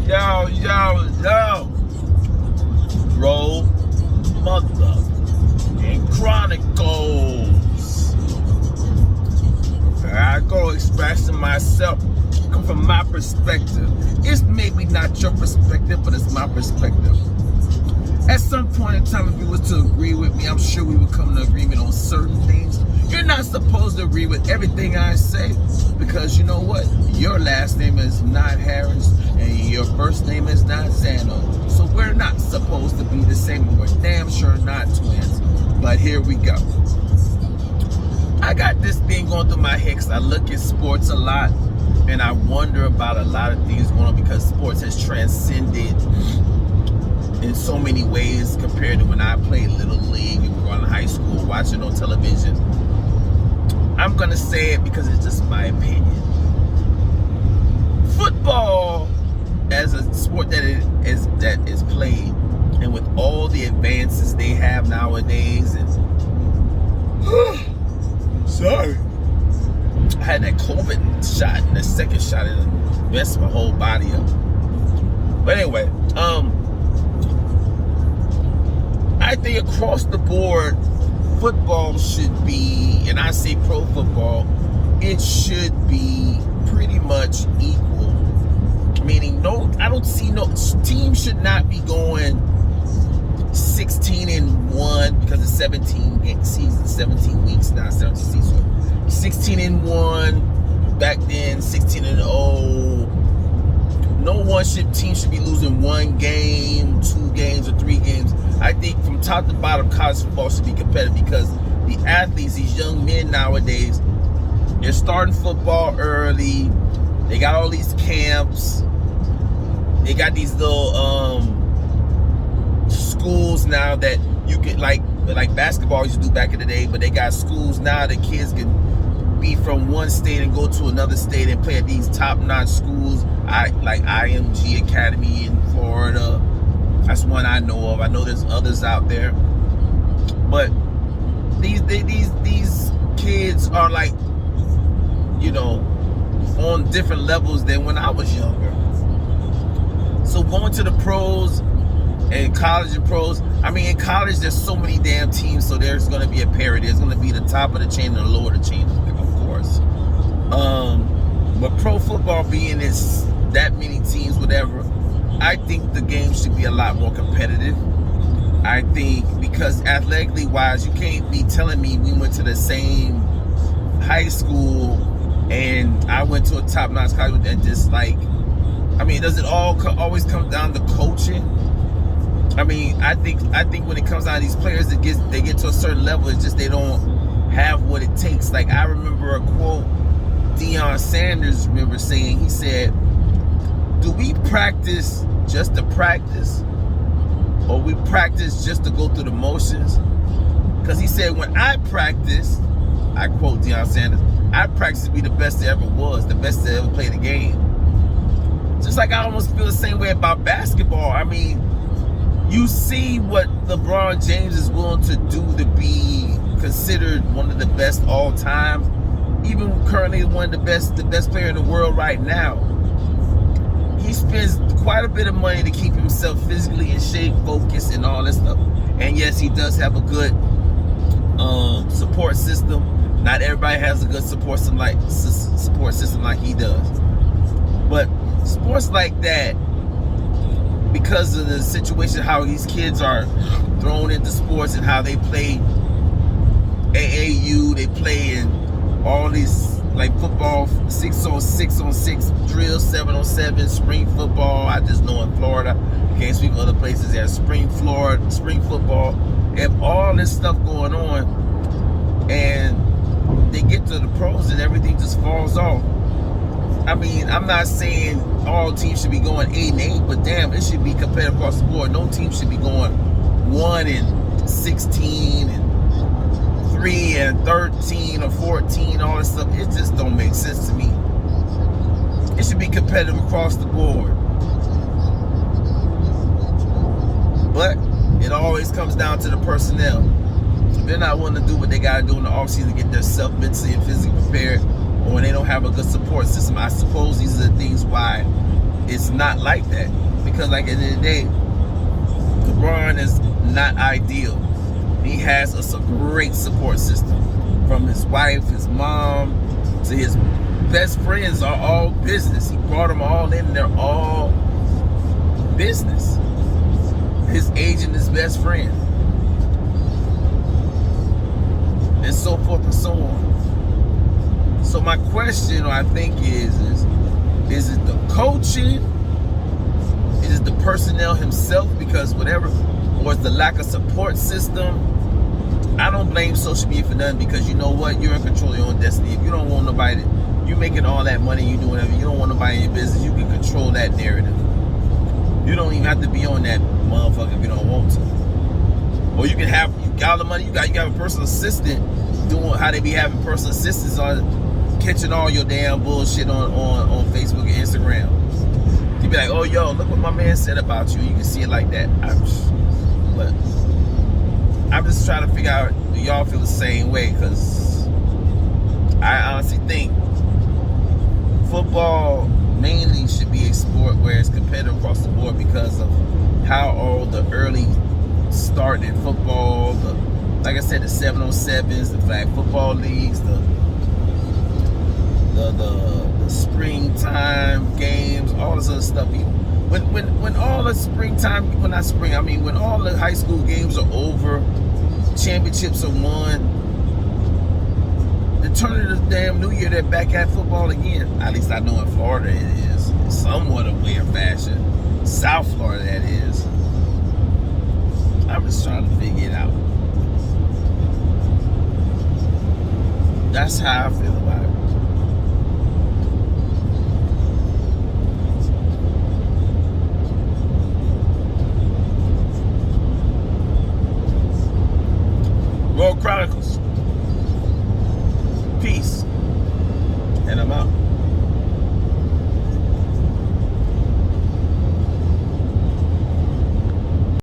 Yo. Roll, mother, and Chronicles. Here I go expressing myself. Come from my perspective. It's maybe not your perspective, but it's my perspective. At some point in time, if you was to agree with me, I'm sure we would come to agreement on certain things. You're not supposed to agree with everything I say, because you know what? Your last name is not Harris, and your first name is not Zano. So we're not supposed to be the same, and we're damn sure not twins. But here we go. I got this thing going through my head because I look at sports a lot, and I wonder about a lot of things going on, because sports has transcended in so many ways compared to when I played Little League and we were in high school watching on television. I'm gonna say it because it's just my opinion. Football, as a sport that is played, and with all the advances they have nowadays, and sorry, I had that COVID shot, and the second shot, it messed my whole body up. But anyway, I think across the board, football should be, and I say pro football, it should be pretty much equal. Meaning, I don't see no team should not be going 16-1 because it's 17 game season, 17 weeks now, 17 season. 16-1 back then, 16-0. No team should be losing one game, 2 games, or 3 games. I think from top to bottom, college football should be competitive, because the athletes, these young men nowadays, they're starting football early. They got all these camps. They got these little schools now that you can, like basketball used to do back in the day, but they got schools now that kids can be from one state and go to another state and play at these top-notch schools, like IMG Academy in Florida. That's one I know of. I know there's others out there, but these kids are, like, you know, on different levels than when I was younger. So going to the pros and college and pros, I mean, in college there's so many damn teams, so there's going to be a parity. There's going to be the top of the chain and the lower of the chain, of course. But pro football being that many teams, whatever, I think the game should be a lot more competitive. I think, because athletically wise, you can't be telling me we went to the same high school and I went to a top-notch college and just, like, I mean, does it always come down to coaching? I mean, I think when it comes down to these players, they get to a certain level, it's just they don't have what it takes. Like, I remember a quote Deion Sanders saying. He said, "Do we practice just to practice, or we practice just to go through the motions?" Because he said, when I practice, I quote Deion Sanders, I practice to be the best there ever was, the best that ever played the game. Just like I almost feel the same way about basketball. I mean, you see what LeBron James is willing to do to be considered one of the best all time, even currently one of the best player in the world right now. He spends quite a bit of money to keep himself physically in shape, focused, and all that stuff. And yes, he does have a good support system. Not everybody has a good support system like he does. But sports like that, because of the situation, how these kids are thrown into sports and how they play AAU, they play in all these, like, football, 6-on-6 drills, 7-on-7, spring football. I just know in Florida, I can't speak of other places, they have spring football. They have all this stuff going on, and they get to the pros and everything just falls off. I mean, I'm not saying all teams should be going 8-8, but damn, it should be competitive across the board. No team should be going 1-16 and 3-13 or 14, all this stuff. It just don't make sense to me. It should be competitive across the board. But it always comes down to the personnel. If they're not willing to do what they got to do in the offseason to get themselves mentally and physically prepared, or when they don't have a good support system, I suppose these are the things why it's not like that, because like at the end of the day, LeBron is not ideal. He has a great support system, from his wife, his mom, to his best friends are all business. He brought them all in, they're all business. His agent is best friend, and so forth and so on. So my question, I think, is it the coaching? Is it the personnel himself? Because whatever, or it's the lack of support system. I don't blame social media for nothing, because you know what? You're in control of your own destiny. If you don't want nobody, you're making all that money, you do whatever, you don't want nobody in your business, you can control that narrative. You don't even have to be on that motherfucker if you don't want to. Or you can have, you got all the money, you got a personal assistant doing how they be having personal assistants on catching all your damn bullshit on Facebook and Instagram. You be like, oh yo, look what my man said about you. You can see it like that. But I'm just trying to figure out, do y'all feel the same way? Because I honestly think football mainly should be a sport where it's competitive across the board, because of how all the early start in football, like I said, the 7-on-7s, the flag football leagues, the springtime games, all this other stuff. When all the springtime, when not spring, I mean when all the high school games are over, championships are won, the turn of the damn new year, they're back at football again. At least I know in Florida it is, somewhat of weird fashion. South Florida, that is. I'm just trying to figure it out. That's how I feel about it. Chronicles. Peace.